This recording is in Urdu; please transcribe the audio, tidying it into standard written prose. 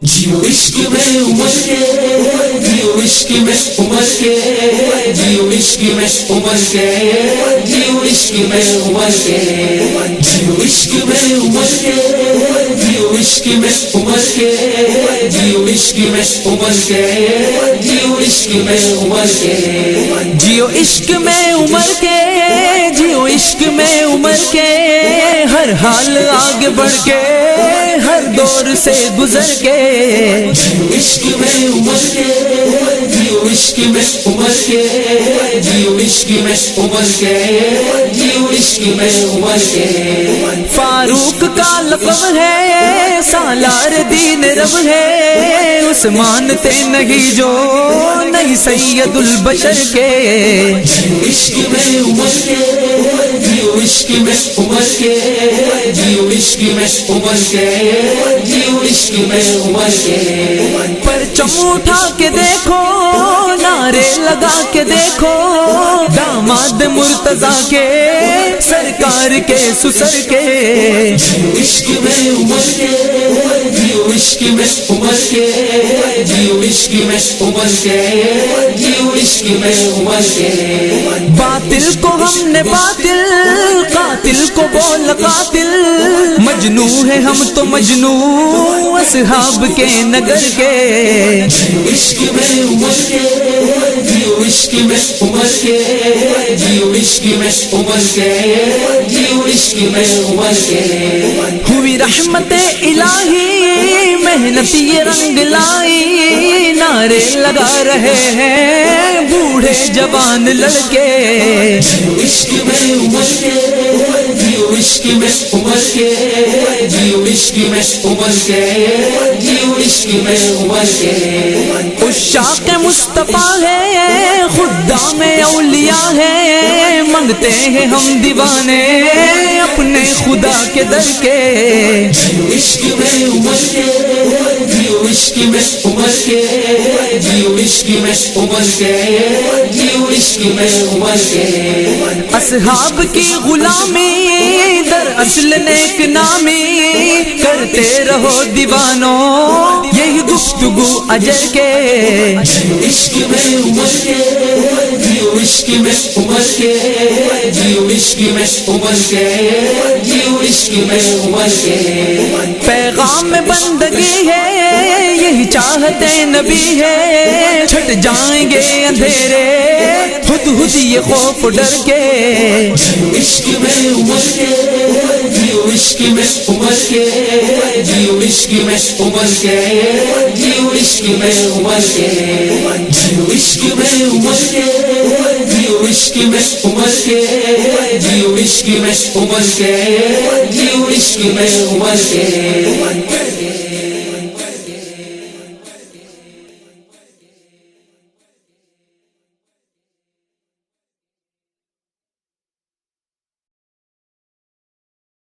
جیو عشق میں عمر کے، جیو عشق میں عمر کے، جیو عشق میں عمر کے، جیو عشق میں عمر کے، جیو عشق میں عمر کے، جیو عشق میں عمر کے، جیو عشق میں عمر کے، جیو عشق میں عمر کے، جیو عشق میں عمر کے، جیو عشق میں عمر کے، ہر حال آگے بڑھ کے، ہر دور سے گزر کے، جیو عشق میں عمر کے، جیو عشق میں عمر کے، جیو عشق میں عمر کے، جیو عشق میں عمر کے، فاروق کا لقب ہے، سالار دین رب ہے، اس مانتے نہیں جو نہیں سید البشر کے، جیو عشق میں عمر کے، جیو عشق میں عمر کے، جیو عشق میں عمر کے، جیو عشق میں عمر کے، پرچم اٹھا کے دیکھو، نعرے لگا کے دیکھو، داماد مرتضیٰ کے، سرکار کے سسر کے، جیو عشق میں عمر کے، جیو عشق میں عمر کے، جیو عشق میں عمر کے، جیو عشق میں عمر کے، باطل کو ہم نے باطل، قاتل کو بول قاتل، مجنو ہے ہم تو مجنو اصحاب کے نگر کے، جیو عشق میں عمر کے، جیو عشق میں عمر کے، جیو عشق میں عمر کے، جیو عشق میں عمر کے، ہوئی رحمت الہی محنت یہ رنگ لائی، نعرے لگا رہے ہیں بوڑھے جوان لڑکے، جیو عشق میں عمر کے، جیو عشق میں عمر کے، جیو عشق میں عمر کے، جیو عشق میں عمر کے، عشاق مصطفیٰ ہے، خدام اولیاء ہے، منگتے ہیں ہم دیوانے اپنے خدا کے در کے، جیو عشق میں عمر کے، جیو عشق میں عمر کے، جیو عشق میں عمر کے، جیو عشق میں عمر کے، اصحاب کی غلامی در اصل نیک نامی، کرتے رہو دیوانوں یہی گفتگو اجر کے، جیو عشق میں عمر کے، جیو عشق میں عمر کے، جیو عشق میں عمر کے، جیو عشق میں عمر کے، پیغام میں بندگی ہے یہی چاہتے نبی ہے، چھٹ جائیں گے اندھیرے خود خود یہ خوف ڈر کے، جیو عشق میں عمر کے، جیو عشق میں عمر کے، جیو عشق میں عمر کے، جیو عشق میں عمر کے، جیو عشق میں عمر کے، جیو عشق میں عمر کے، جیو عشق میں عمر کے، جیو عشق میں عمر کے۔